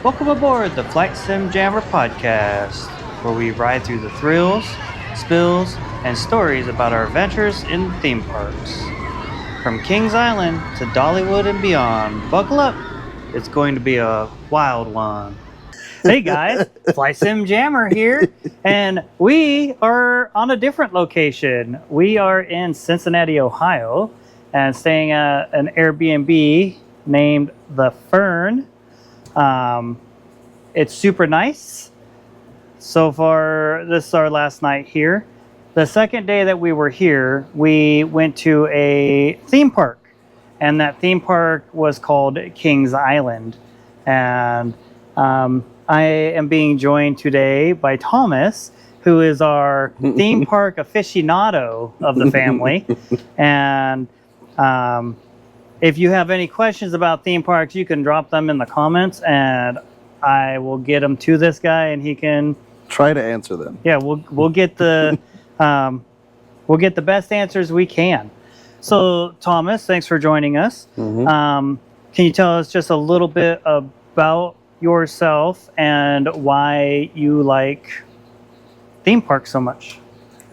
Welcome aboard the Flight Sim Jammer podcast, where we ride through the thrills, spills, and stories about our adventures in theme parks. From Kings Island to Dollywood and beyond, buckle up. It's going to be a wild one. Hey guys, Flight Sim Jammer here, and we are on a different location. We are in Cincinnati, Ohio, and staying at an Airbnb named The Fern. It's super nice. So far, this is our last night here. The second day that we were here, we went to a theme park, and that theme park was called Kings Island. And I am being joined today by Thomas, who is our theme park aficionado of the family. And if you have any questions about theme parks, you can drop them in the comments, and I will get them to this guy, and he can try to answer them. Yeah, we'll get the we'll get the best answers we can. So, Thomas, thanks for joining us. Can you tell us just a little bit about yourself and why you like theme parks so much?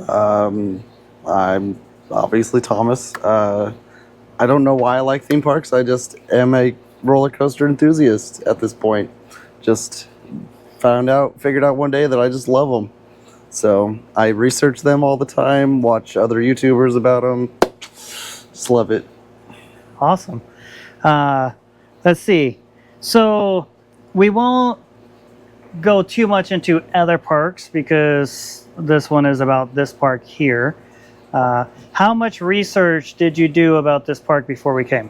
I'm obviously Thomas. I don't know why I like theme parks. I just am a roller coaster enthusiast at this point. Just figured out one day that I just love them. So I research them all the time, watch other YouTubers about them. Just love it. Awesome. Let's see. So we won't go too much into other parks because this one is about this park here. How much research did you do about this park before we came?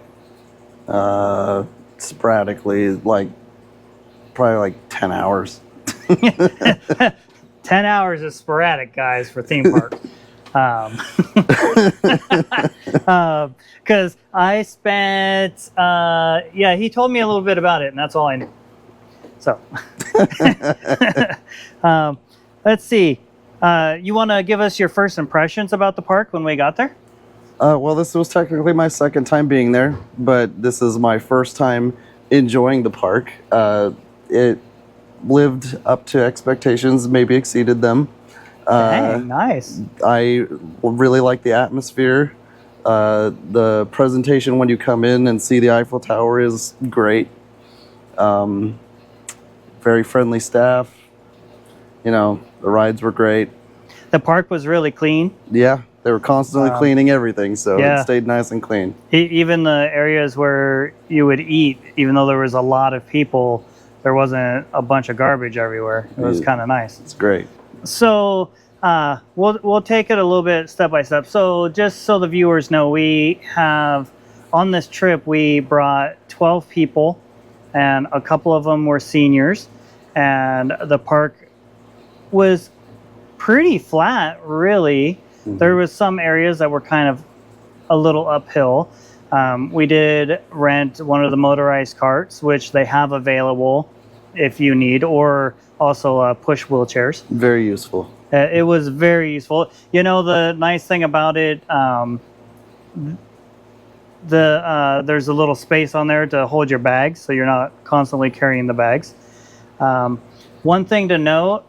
Sporadically, probably like 10 hours. 10 hours is sporadic, guys, for theme parks. Because I spent, he told me a little bit about it, and that's all I knew. So, let's see. You want to give us your first impressions about the park when we got there? Well, this was technically my second time being there, but this is my first time enjoying the park. It lived up to expectations, maybe exceeded them. Dang, nice. I really like the atmosphere. The presentation when you come in and see the Eiffel Tower is great. Very friendly staff. The rides were great. The park was really clean. Yeah, they were constantly cleaning everything, so it stayed nice and clean. Even the areas where you would eat, even though there was a lot of people, there wasn't a bunch of garbage everywhere. It was kind of nice. It's great. So we'll take it a little bit step by step. So just so the viewers know, we have on this trip we brought 12 people, and a couple of them were seniors, and the park was pretty flat, really. There was some areas that were kind of a little uphill. We did rent one of the motorized carts, which they have available if you need, or also push wheelchairs. Very useful. It was very useful. The nice thing about it, there's a little space on there to hold your bags, so you're not constantly carrying the bags. One thing to note,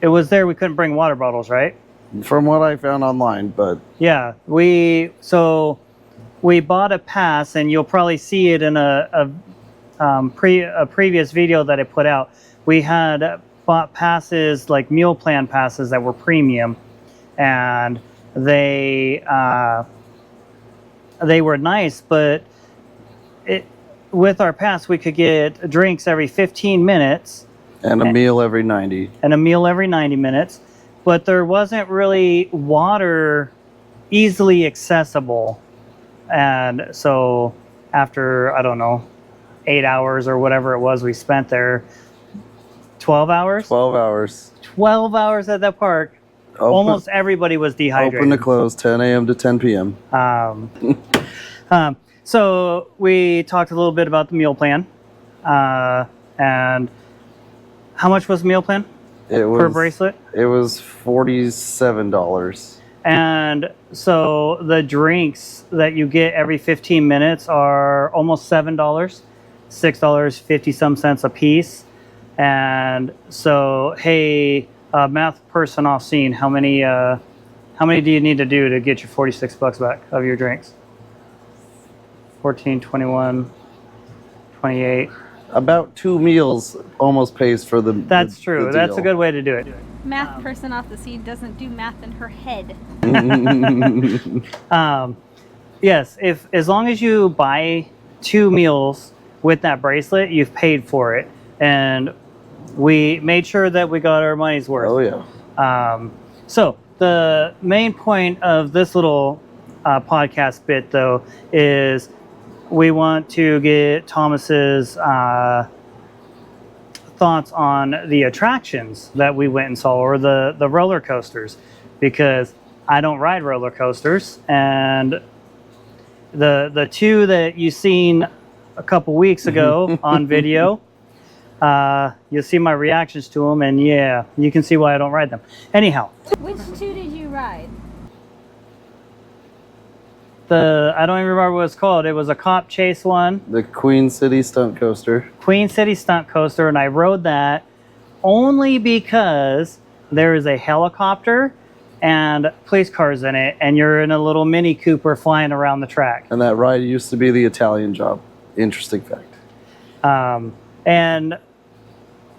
it was there we couldn't bring water bottles, right? From what I found online, but yeah, we bought a pass, and you'll probably see it in a previous video that I put out. We had bought passes, like meal plan passes, that were premium, and they were nice, but with our pass we could get drinks every 15 minutes and a meal every 90 minutes, but there wasn't really water easily accessible. And so after, I don't know, 8 hours or whatever it was we spent there, 12 hours 12 hours at that park, almost everybody was dehydrated. Open to close 10 a.m. to 10 p.m. So we talked a little bit about the meal plan, and how much was the meal plan per bracelet? It was $47. And so the drinks that you get every 15 minutes are almost $7. $6.50 some cents a piece. And so, hey, math person off scene, how many do you need to do to get your $46 back of your drinks? 14, 21, 28. About 2 meals almost pays for the. That's true. That's a deal. good way to do it. Math person off the scene doesn't do math in her head. Yes, if as long as you buy 2 meals with that bracelet, you've paid for it, and we made sure that we got our money's worth. Oh yeah. So the main point of this little podcast bit, though, is we want to get Thomas's thoughts on the attractions that we went and saw, or the roller coasters, because I don't ride roller coasters, and the 2 that you seen a couple weeks ago on video, you'll see my reactions to them, and yeah, you can see why I don't ride them. Anyhow, Which 2 did you ride? I don't even remember what it's called. It was a cop chase one, The Queen City Stunt Coaster. Queen City Stunt Coaster, and I rode that only because there is a helicopter and police cars in it, and you're in a little Mini Cooper flying around the track. And that ride used to be the Italian Job. Interesting fact. And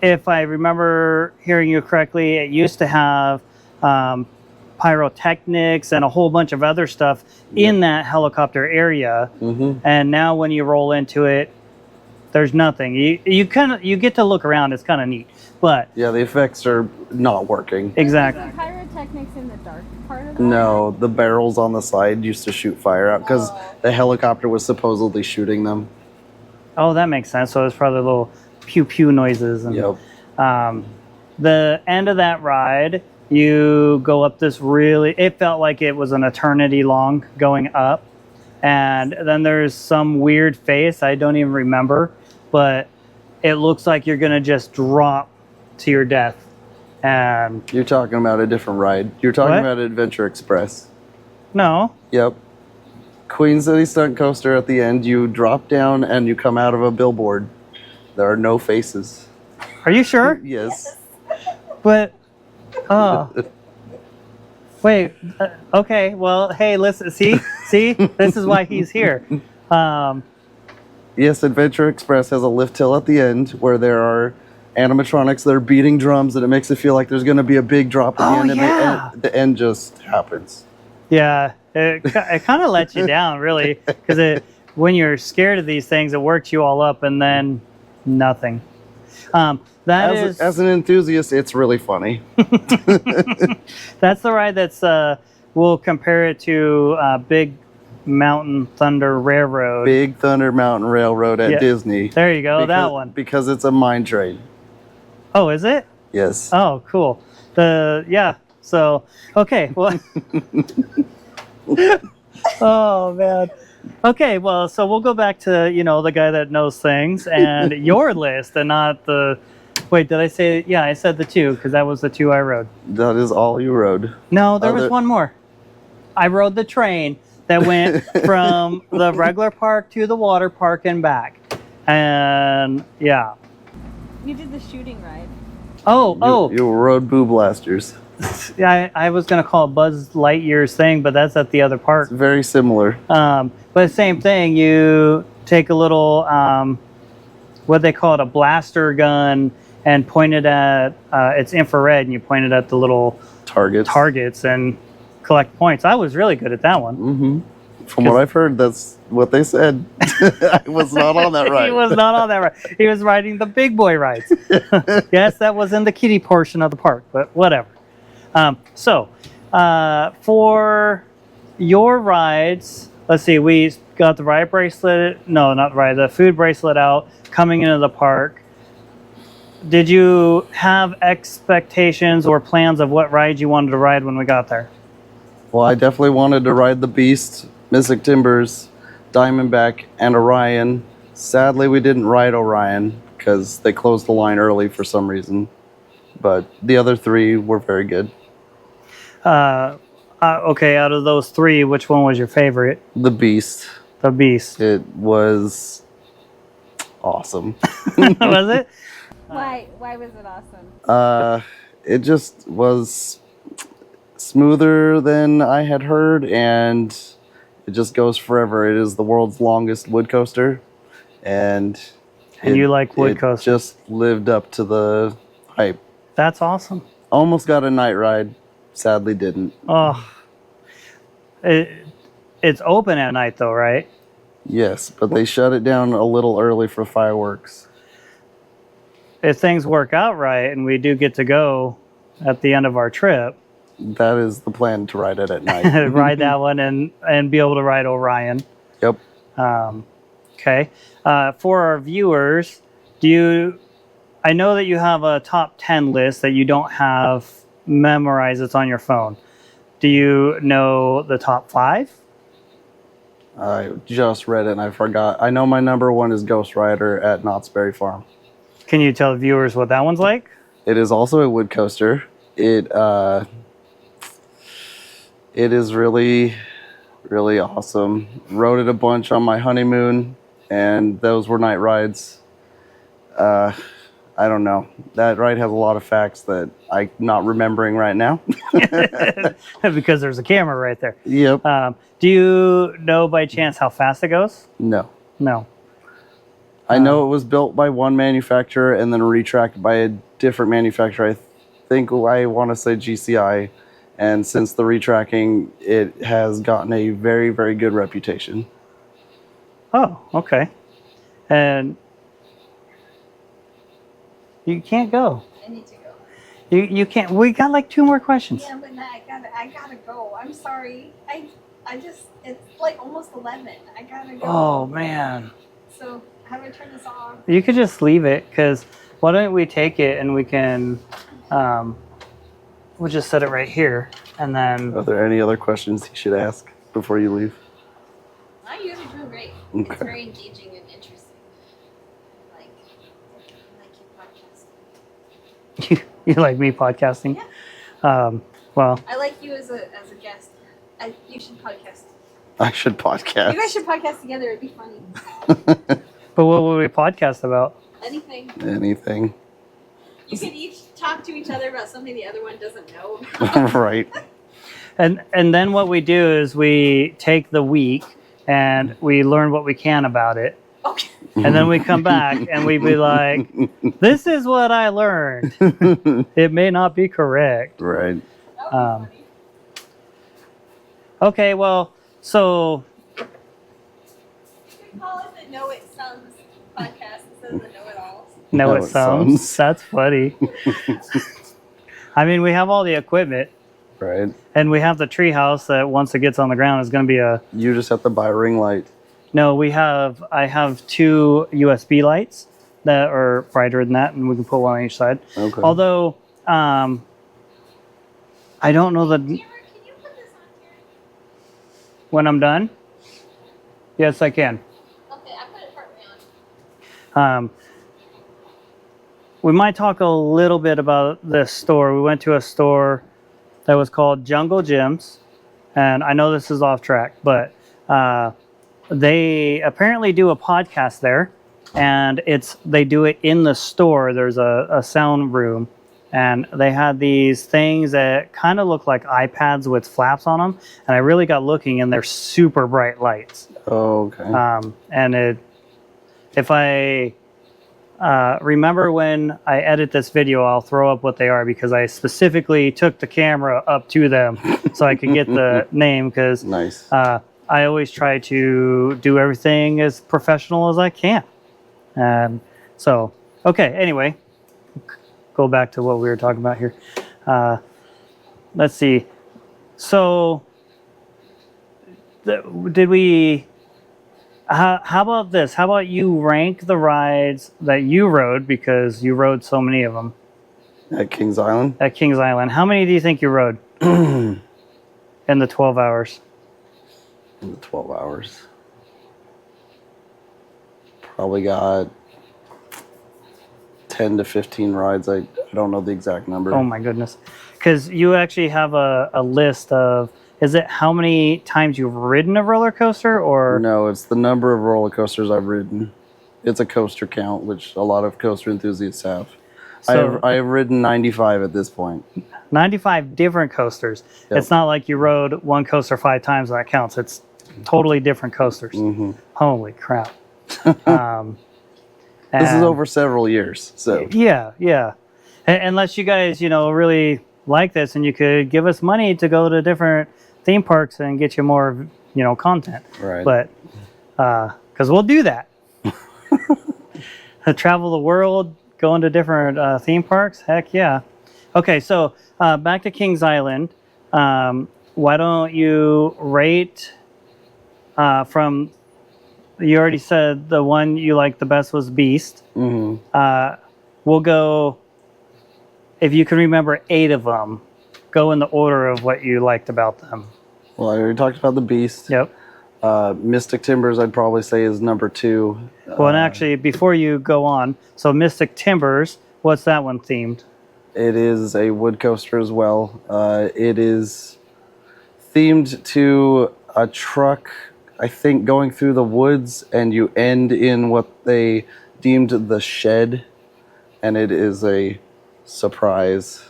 if I remember hearing you correctly, it used to have pyrotechnics and a whole bunch of other stuff in that helicopter area. And now when you roll into it, there's nothing. You get to look around. It's kind of neat, but Yeah, the effects are not working. exactly. The pyrotechnics in the dark part of the No, the barrels on the side used to shoot fire out because the helicopter was supposedly shooting them. Oh, that makes sense. So it's probably little pew pew noises. And, Yep. the end of that ride, you go up this it felt like it was an eternity long going up. And then there's some weird face, I don't even remember, but it looks like you're going to just drop to your death. And You're talking about a different ride. You're talking What? about Adventure Express. no, Yep. Queen City Stunt Coaster at the end, you drop down and you come out of a billboard. There are no faces. are you sure? Yes. But, oh. Wait, okay, well, hey, listen, see, this is why he's here. Yes, Adventure Express has a lift hill at the end where there are animatronics that are beating drums and it makes it feel like there's going to be a big drop at the Oh, end, and yeah. the end just happens. Yeah, it kind of lets you down, really, because when you're scared of these things, it works you all up, and then nothing. As an enthusiast, it's really funny. That's the ride that's we'll compare it to Big Mountain Thunder Railroad. Big Thunder Mountain Railroad at Yeah. Disney. There you go, that one. Because it's a mine train. Oh, is it? Yes. Oh, cool. So okay, well. Oh man. Okay, well, so we'll go back to the guy that knows things and your list, and not the. Wait, did I say? Yeah, I said the 2 because that was the 2 I rode. That is all you rode. No, there was Other- one more. I rode the train that went from the regular park to the water park and back, and yeah. You did the shooting ride. Oh, You rode Boo Blasters. yeah. I was gonna call it Buzz Lightyear's thing, but that's at the other park. It's very similar. But same thing. You take a little, what they call it, a blaster gun, and point it at it's infrared, and you point it at the little targets and collect points. I was really good at that one. Mm-hmm. From what I've heard, that's what they said. I was not on that ride. He was not on that ride. He was riding the big boy rides. Yes, that was in the kiddie portion of the park, but whatever. So for your rides, let's see, we got the ride bracelet. No, not the ride, the food bracelet out coming into the park. Did you have expectations or plans of what ride you wanted to ride when we got there? Well, I definitely wanted to ride the Beast, Mystic Timbers, Diamondback, and Orion. Sadly, we didn't ride Orion because they closed the line early for some reason. But the other 3 were very good. Okay, out of those 3, which one was your favorite? The Beast. The Beast. It was awesome. Was it? Why was it awesome? It just was smoother than I had heard, and it just goes forever. It is the world's longest wood coaster, and You like wood it coasters? just lived up to the hype. That's awesome. Almost got a night ride, sadly didn't. Oh, it's open at night though, right? Yes, but they shut it down a little early for fireworks. If things work out right and we do get to go at the end of our trip, That is the plan, to ride it at night. ride that one and be able to ride Orion. Yep. Okay. For our viewers, I know that you have a top 10 list that you don't have memorized. It's on your phone. Do you know the top 5? I just read it and I forgot. I know my number 1 is Ghost Rider at Knott's Berry Farm. Can you tell the viewers what that one's like? It is also a wood coaster. It is really, really awesome. Rode it a bunch on my honeymoon, and those were night rides. I don't know. That ride has a lot of facts that I'm not remembering right now. Because there's a camera right there. Yep. Do you know by chance how fast it goes? No. No. I know it was built by one manufacturer and then retracked by a different manufacturer. I think I want to say GCI. And since the retracking, it has gotten a very, very good reputation. Oh, okay. And you can't go. I need to go. You can't. We got like 2 more questions. Yeah, but I gotta go. I'm sorry. I just, it's like almost 11. I gotta go. Oh man. So how do I turn this off? You could just leave it, because why don't we take it and we can, we'll just set it right here, and then Are there any other questions you should ask before you leave? I guys are doing great. Okay. It's very engaging and interesting. I like your podcast. you like me podcasting. Well, I like you as a guest. You should podcast. I should podcast. You guys should podcast together. It'd be funny. but what would we podcast about? Anything. Anything. You could each talk to each other about something the other one doesn't know about. Right. And then what we do is we take the week and we learn what we can about it. Okay. And then we come back and we be like, this is what I learned. It may not be correct. Right. That would be Um, funny. Okay, well, so You could call it the Know It Sounds podcast instead of the Know It Alls. know Know it it sounds. sounds. That's funny. I mean, we have all the equipment, Right. and we have the tree house that once it gets on the ground is going to be a. You just have to buy a ring light. No, I have 2 USB lights that are brighter than that, and we can put one on each side. Okay. Although, I don't know Tamara, can you put this on here? when I'm done. Yes, I can. Okay, I put it partway on. We might talk a little bit about this store. We went to a store that was called Jungle Gyms, and I know this is off track, but they apparently do a podcast there, and they do it in the store. There's a sound room, and they had these things that kind of look like iPads with flaps on them, and I really got looking, and they're super bright lights. Oh, okay. And if I remember when I edit this video, I'll throw up what they are, because I specifically took the camera up to them so I could get the name, because Nice. I always try to do everything as professional as I can. So, okay, anyway, go back to what we were talking about here. Let's see. So, did we... How about this? How about you rank the rides that you rode, because you rode so many of them At Kings Island? at Kings Island? How many do you think you rode in the 12 hours? In the 12 hours. Probably got 10 to 15 rides. I don't know the exact number. Oh my goodness. Because you actually have a list of, is it how many times you've ridden a roller coaster, or? No, it's the number of roller coasters I've ridden. It's a coaster count, which a lot of coaster enthusiasts have. So- I have ridden 95 at this point. 95 different coasters. Yep. It's not like you rode one coaster 5 times and that counts. It's totally different coasters. Hmm. Holy crap. This is and- over several years, so Yeah, yeah. Unless you guys, really like this and you could give us money to go to different theme parks and get you more, content. right. But, because we'll do that. Travel the world, go into different theme parks. Heck yeah. Okay, so back to Kings Island. Why don't you rate from? You already said the one you liked the best was Beast. Hmm. We'll go. If you can remember 8 of them, go in the order of what you liked about them. Well, I already talked about the Beast. Yep. Mystic Timbers, I'd probably say, is number 2. Well, and actually, before you go on, so Mystic Timbers, what's that one themed? It is a wood coaster as well. It is themed to a truck, I think, going through the woods, and you end in what they deemed the shed, and it is a surprise.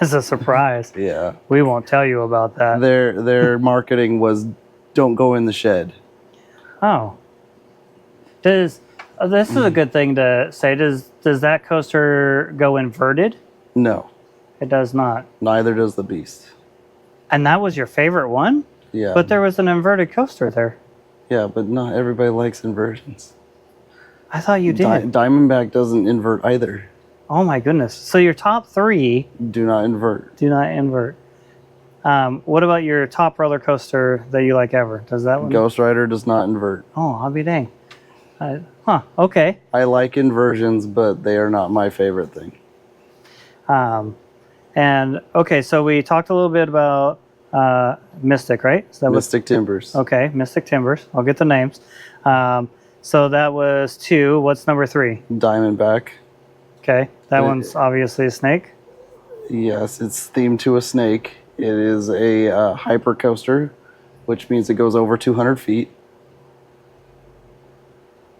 It's a surprise. Yeah. We won't tell you about that. Their marketing was, don't go in the shed. Oh. This is a good thing to say. Does that coaster go inverted? No, It does not. neither does the Beast. And that was your favorite one? Yeah. But there was an inverted coaster there. Yeah, but not everybody likes inversions. I thought you did. Diamondback doesn't invert either. Oh my goodness. So your top 3 Do not invert. do not invert. What about your top roller coaster that you like ever? Does that one? Ghost Rider does not invert. Oh, I'll be dang. Okay. I like inversions, but they are not my favorite thing. And okay, so we talked a little bit about Mystic, right? So that was Mystic Timbers. okay. Mystic Timbers. I'll get the names. So that was 2. What's number 3? Diamondback. Okay, that one's obviously a snake. Yes, it's themed to a snake. It is a hyper coaster, which means it goes over 200 feet.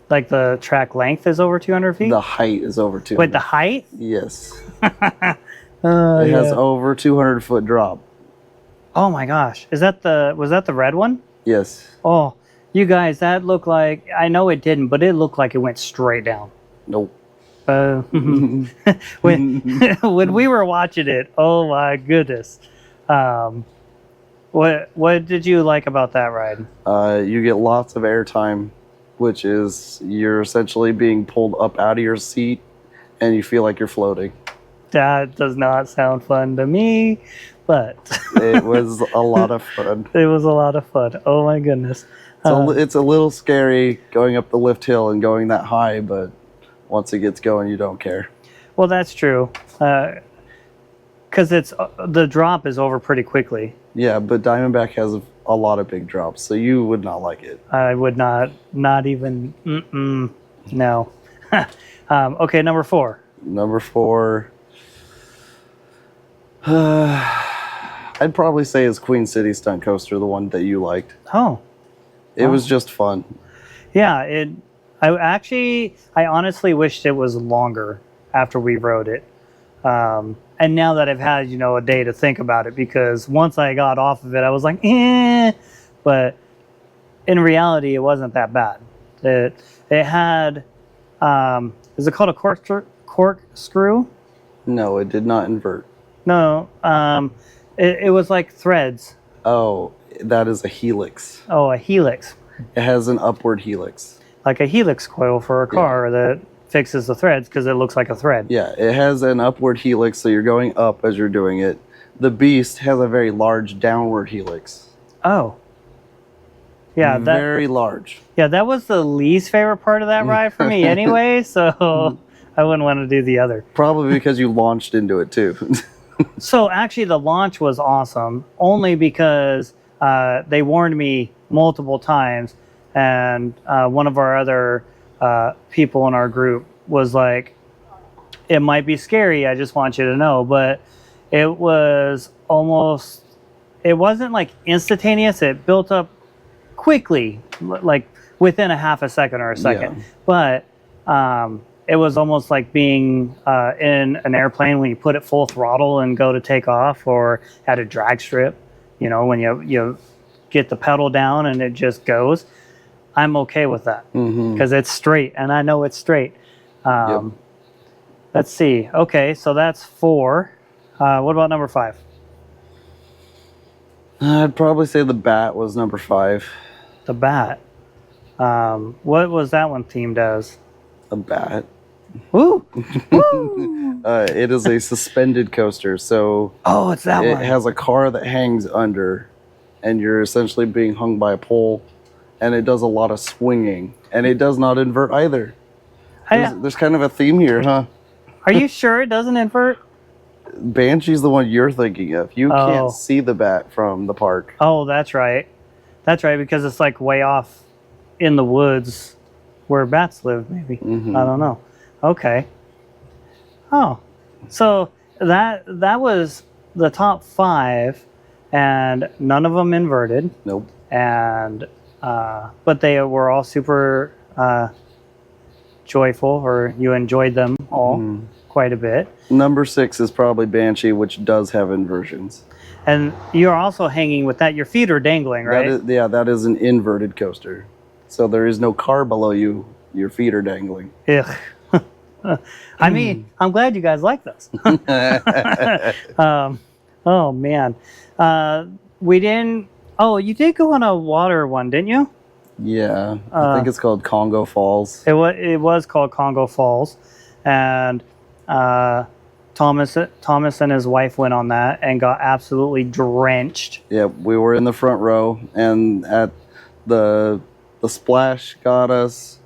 Like the track length is over 200 feet. The height is over 200. Wait, the height? Yes. It It has over 200 foot drop. Oh my gosh, was that the red one? Yes. Oh, you guys, that looked like, I know it didn't, but it looked like it went straight down. Nope. When when we were watching it, oh my goodness. What did you like about that ride? You get lots of airtime, which is you're essentially being pulled up out of your seat and you feel like you're floating. That does not sound fun to me, but It was a lot of fun. it was a lot of fun. Oh my goodness. It's a little scary going up the lift hill and going that high, but once it gets going, you don't care. Well, that's true. Because it's the drop is over pretty quickly. Yeah, but Diamondback has a lot of big drops, so you would not like it. I would not even. No. Okay, number 4. Number 4, I'd probably say is Queen City Stunt Coaster, the one that you liked. Oh, It was just fun. yeah. I honestly wished it was longer after we rode it. And now that I've had, a day to think about it, because once I got off of it, I was like, but in reality, it wasn't that bad. It had, is it called a corkscrew? No, it did not invert. No, it was like threads. Oh, that is a helix. Oh, a helix. It has an upward helix. Like a helix coil for a car that fixes the threads because it looks like a thread. Yeah, it has an upward helix, so you're going up as you're doing it. The Beast has a very large downward helix. Oh. Yeah, Very large. that was the least favorite part of that ride for me anyway, so I wouldn't want to do the other. Probably because you launched into it too. So actually the launch was awesome, only because they warned me multiple times, and one of our other people in our group was like, it might be scary, I just want you to know. But it wasn't like instantaneous. It built up quickly, like within a half a second or a second. Yeah. But It was almost like being in an airplane when you put it full throttle and go to take off, or at a drag strip, when you get the pedal down and it just goes. I'm okay with that because it's straight and I know it's straight. Let's see. Okay, so that's 4. What about number 5? I'd probably say the bat was number 5. The bat. What was that one themed as? A bat. Woo! Woo! It is a suspended coaster, so Oh, it's that it one. has a car that hangs under, and you're essentially being hung by a pole, and it does a lot of swinging, and it does not invert either. There's kind of a theme here, huh? Are you sure it doesn't invert? Banshee's the one you're thinking of. You Oh. can't see the bat from the park. Oh, that's right. That's right, because it's like way off in the woods where bats live, maybe. I don't know. Okay. Oh, so that was the top 5, and none of them inverted. Nope. And but they were all super joyful, or you enjoyed them all quite a bit. Number 6 is probably Banshee, which does have inversions. And you're also hanging with that. Your feet are dangling, right? That is an inverted coaster. So there is no car below you. Your feet are dangling. Ugh. I mean, I'm glad you guys like this. Oh man, we didn't. Oh, you did go on a water one, didn't you? Yeah, I think it's called Congo Falls. It was called Congo Falls, and Thomas and his wife went on that and got absolutely drenched. Yeah, we were in the front row, and at the splash got us,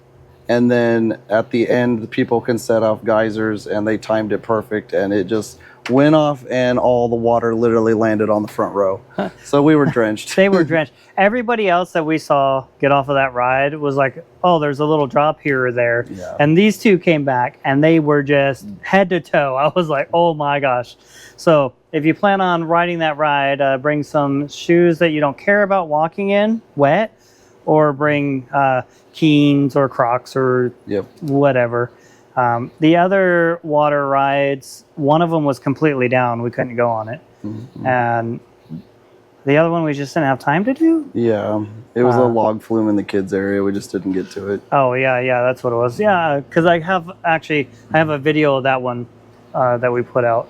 and then at the end, the people can set off geysers, and they timed it perfect, and it just went off, and all the water literally landed on the front row. So we were drenched. They were drenched. Everybody else that we saw get off of that ride was like, oh, there's a little drop here or there. Yeah. And these two came back and they were just head to toe. I was like, oh my gosh. So if you plan on riding that ride, bring some shoes that you don't care about walking in wet, or bring Keens or Crocs or Yep. whatever. The other water rides, one of them was completely down. We couldn't go on it. And the other one we just didn't have time to do. Yeah, it was a log flume in the kids area. We just didn't get to it. Oh yeah, that's what it was. Yeah, because I have a video of that one that we put out.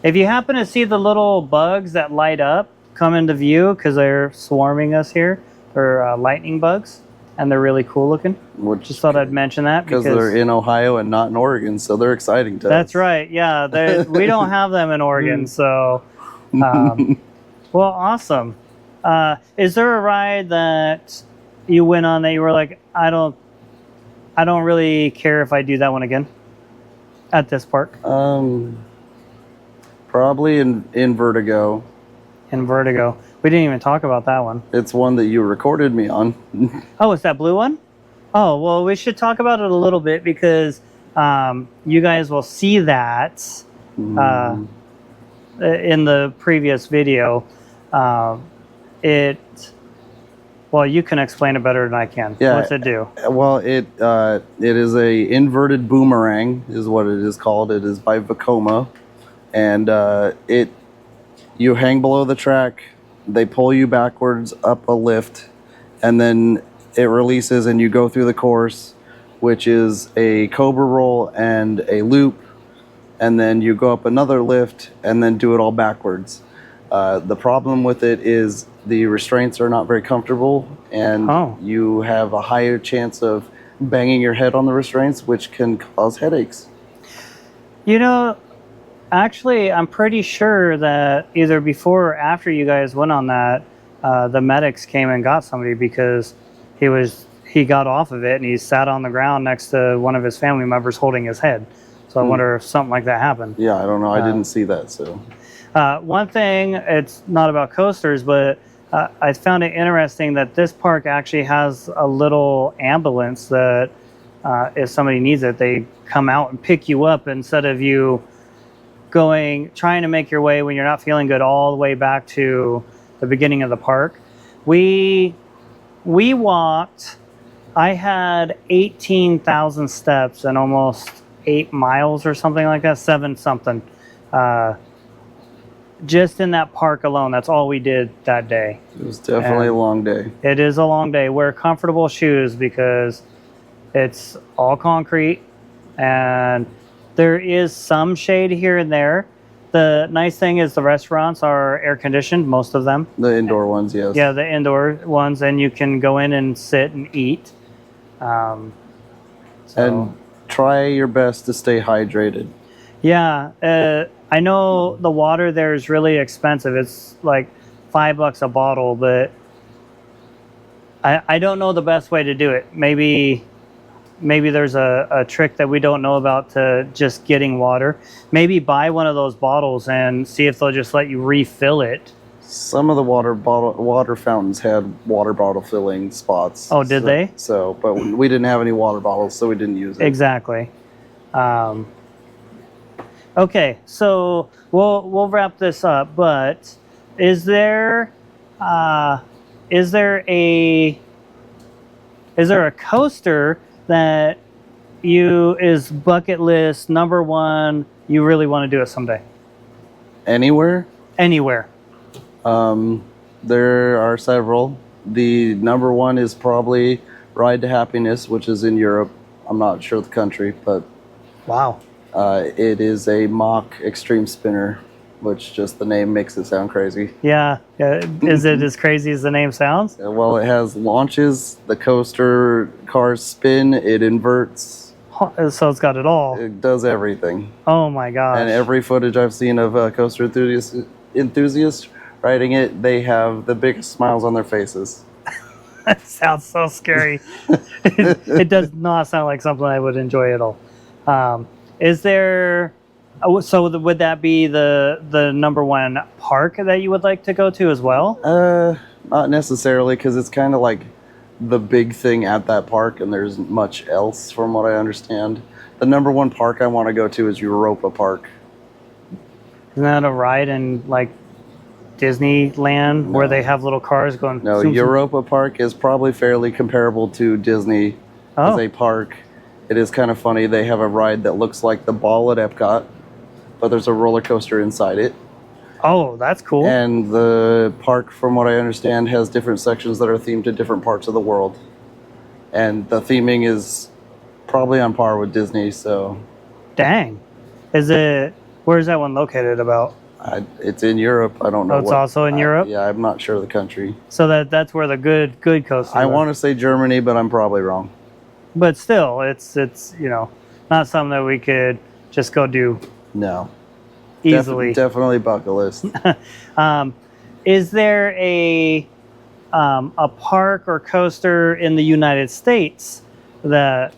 If you happen to see the little bugs that light up come into view, because they're swarming us here, they're lightning bugs, and they're really cool looking. Just thought I'd mention that because they're in Ohio and not in Oregon, so they're exciting to us. That's right. Yeah, we don't have them in Oregon, so. Well, awesome. Is there a ride that you went on that you were like, I don't really care if I do that one again at this park? Probably in Vertigo. In Vertigo. We didn't even talk about that one. It's one that you recorded me on. Oh, it's that blue one? Oh, well, we should talk about it a little bit, because you guys will see that in the previous video. Well, you can explain it better than I can. Yeah. What's it do? Well, it is a inverted boomerang, is what it is called. It is by Vekoma, and you hang below the track. They pull you backwards up a lift, and then it releases, and you go through the course, which is a cobra roll and a loop, and then you go up another lift and then do it all backwards. The problem with it is the restraints are not very comfortable, and you have a higher chance of banging your head on the restraints, which can cause headaches. Actually, I'm pretty sure that either before or after you guys went on that, the medics came and got somebody, because he got off of it and he sat on the ground next to one of his family members holding his head. So I wonder if something like that happened. Yeah, I don't know. I didn't see that. So one thing, it's not about coasters, but I found it interesting that this park actually has a little ambulance that if somebody needs it, they come out and pick you up, instead of you trying to make your way when you're not feeling good all the way back to the beginning of the park. We walked I had 18,000 steps and almost 8 miles or something like that, 7 something. Just in that park alone, that's all we did that day. It was definitely a And long day. it is a long day. Wear comfortable shoes because it's all concrete and there is some shade here and there. The nice thing is the restaurants are air conditioned, most of them. The indoor ones, yes. Yeah, the indoor ones, and you can go in and sit and eat. So, And try your best to stay hydrated. yeah, I know the water there is really expensive. It's like $5 a bottle, but I don't know the best way to do it. Maybe there's a trick that we don't know about to just getting water. Maybe buy one of those bottles and see if they'll just let you refill it. Some of the water fountains had water bottle filling spots. Oh, did they? So, but we didn't have any water bottles, so we didn't use it. Exactly. Okay, so we'll wrap this up. But is there a coaster that is bucket list number one? You really want to do it someday? Anywhere? Anywhere? There are several. The number one is probably Ride to Happiness, which is in Europe. I'm not sure the country, but Wow. it is a mock extreme spinner, which just the name makes it sound crazy. Yeah. Is it as crazy as the name sounds? Well, it has launches, the coaster cars spin, it inverts, So it's got it all. it does everything. Oh my gosh. And every footage I've seen of coaster enthusiasts riding it, they have the biggest smiles on their faces. That sounds so scary. It does not sound like something I would enjoy at all. Is there? So would that be the number one park that you would like to go to as well? Not necessarily, because it's kind of like the big thing at that park, and there's much else from what I understand. The number one park I want to go to is Europa Park. Isn't that a ride in like Disneyland where No. they have little cars going? No, zoom, zoom? Europa Park is probably fairly comparable to Disney as Oh, a park. It is kind of funny. They have a ride that looks like the ball at Epcot, but there's a roller coaster inside it. oh, that's cool. And the park, from what I understand, has different sections that are themed to different parts of the world. And the theming is probably on par with Disney, so Dang. Where's that one located about? it's in Europe. I don't know. Oh, it's also in Europe? Yeah, I'm not sure of the country. So that's where the good coasters I are. want to say Germany, but I'm probably wrong. But still, it's not something that we could just go do No. easily. Definitely bucket list. Is there a park or coaster in the United States that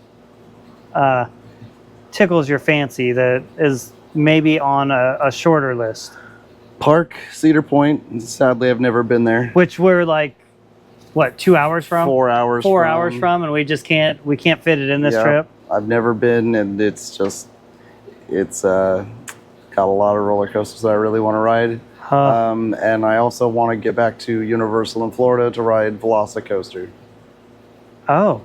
tickles your fancy that is maybe on a shorter list? Park, Cedar Point. Sadly, I've never been there. Which we're like, what, 2 hours from? 4 hours. 4 hours from, and we can't fit it in this Yeah, trip. I've never been, and it's got a lot of roller coasters that I really want to ride. And I also want to get back to Universal in Florida to ride Velocicoaster, Oh,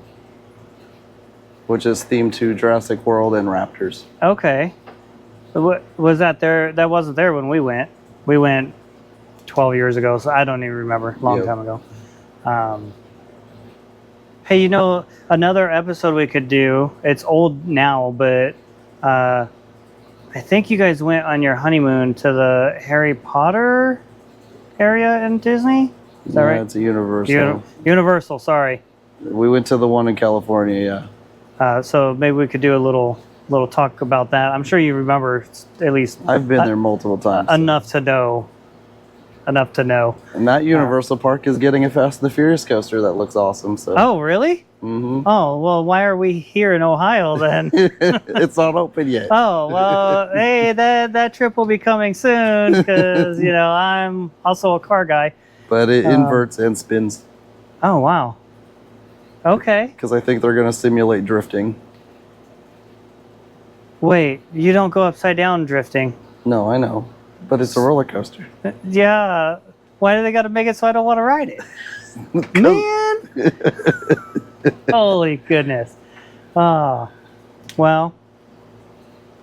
which is themed to Jurassic World and Raptors. okay. Was that there? That wasn't there when we went. We went 12 years ago, so I don't even remember. Long Yep. time ago. Hey, another episode we could do. It's old now, but I think you guys went on your honeymoon to the Harry Potter area in Disney. Is that Yeah, right? it's a Universal. Universal. Sorry. We went to the one in California. Yeah, So maybe we could do a little talk about that. I'm sure you remember at least I've been there multiple times. enough to know. Enough to know. And that Universal Park is getting a Fast and the Furious coaster that looks awesome. So. Oh, really? Mm-hmm. Oh, well, why are we here in Ohio then? It's not open yet. Oh, well, hey, that trip will be coming soon because, I'm also a car guy. But it inverts and spins Oh, wow. Okay. because I think they're going to simulate drifting. Wait, you don't go upside down drifting. No, I know. But it's a roller coaster. Yeah. Why do they got to make it so I don't want to ride it? Man. Holy goodness. Ah, well.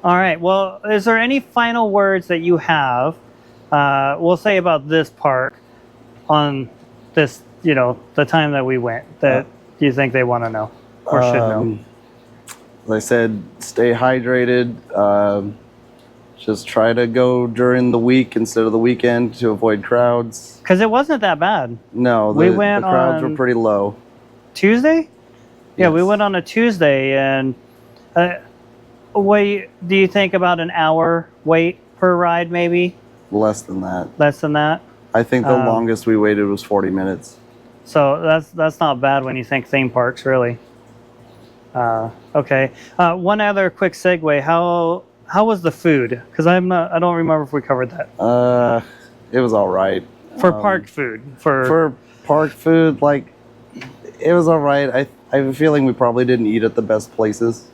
All right. Well, is there any final words that you have? We'll say about this park on this, the time that we went that you think they want to know or should know. As I said, stay hydrated. Just try to go during the week instead of the weekend to avoid crowds. Because it wasn't that bad. No, We the went crowds on- were pretty low. Tuesday? Yeah, we Yes. went on a Tuesday, and what do you think about an hour wait per ride, maybe? Less than that. Less than that? I think the Um, longest we waited was 40 minutes. So that's not bad when you think theme parks, really. Okay. One other quick segue. How was the food? Because I don't remember if we covered that. It was all right. For park food. For park food, like, it was all right. I have a feeling we probably didn't eat at the best places.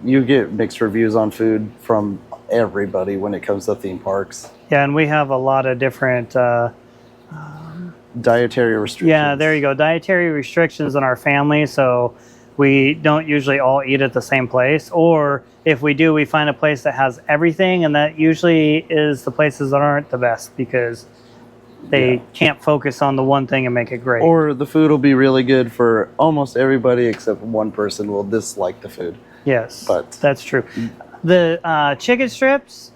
You get mixed reviews on food from everybody when it comes to theme parks. Yeah, and we have a lot of different. Dietary restrictions. Yeah, there you go. Dietary restrictions in our family, so we don't usually all eat at the same place. Or if we do, we find a place that has everything, and that usually is the places that aren't the best because they can't focus on the one thing and make it great. Or the food will be really good for almost everybody except one person will dislike the food. Yes, But- that's true. The chicken strips,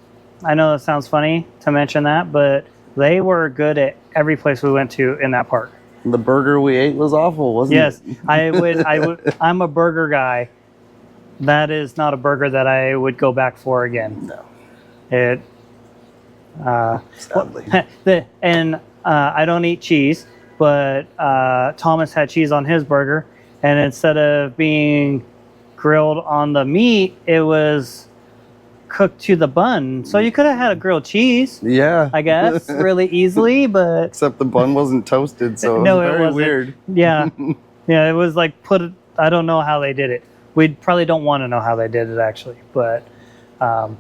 I know that sounds funny to mention that, but they were good at every place we went to in that park. The burger we ate was awful, wasn't Yes, it? I would. I'm a burger guy. That is not a burger that I would go back for again. No, It. sadly. I don't eat cheese, but Thomas had cheese on his burger, and instead of being grilled on the meat, it was cooked to the bun. So you could have had a grilled cheese, Yeah. I guess, really easily, but Except the bun wasn't toasted, so it was No, it very wasn't. weird. yeah, yeah, it was like I don't know how they did it. We probably don't want to know how they did it actually, but all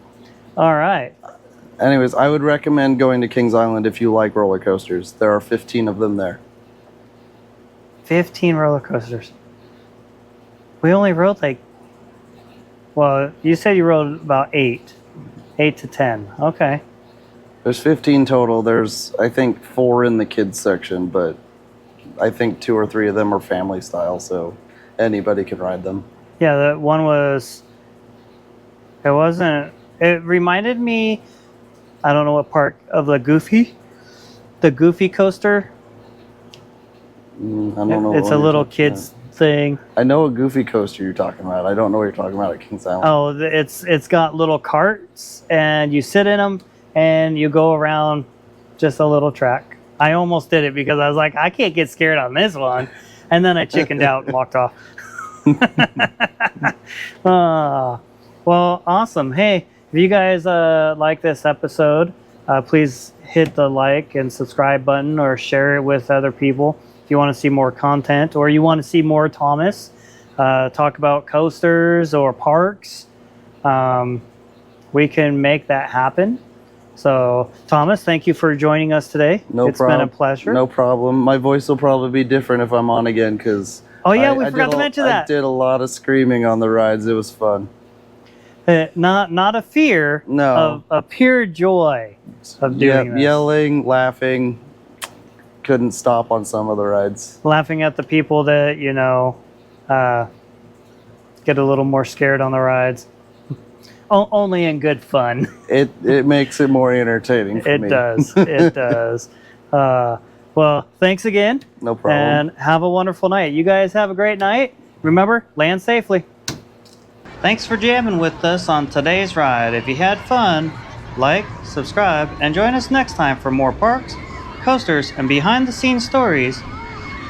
right. Anyways, I would recommend going to Kings Island if you like roller coasters. There are 15 of them there. 15 roller coasters. We only rode well, you said you rode about 8 to 10. Okay. There's 15 total. There's, I think, 4 in the kids section, but I think 2 or 3 of them are family style, so anybody can ride them. Yeah, that one was. It reminded me. I don't know what part of the Goofy coaster. I don't know. It's what a you're little talking kids thing. about. I know a Goofy coaster you're talking about. I don't know what you're talking about at Kings Island. Oh, it's got little carts, and you sit in them, and you go around just a little track. I almost did it because I was like, I can't get scared on this one, and then I chickened out and walked off. Well, awesome. Hey, if you guys like this episode, please hit the like and subscribe button or share it with other people. If you want to see more content or you want to see more Thomas talk about coasters or parks, we can make that happen. So, Thomas, thank you for joining us today. No It's problem. been a pleasure. No problem. My voice will probably be different if I'm on again because. Oh, yeah, we forgot to mention that. I did a lot of screaming on the rides. It was fun. Not a fear, No. of a pure joy of doing this. Yelling, laughing. Couldn't stop on some of the rides. Laughing at the people that, get a little more scared on the rides. Only in good fun. It makes it more entertaining for It me. does. It does. Well, thanks again. No problem. And have a wonderful night. You guys have a great night. Remember, land safely. Thanks for jamming with us on today's ride. If you had fun, like, subscribe, and join us next time for more parks, coasters, and behind-the-scenes stories.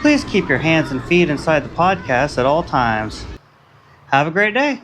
Please keep your hands and feet inside the podcast at all times. Have a great day.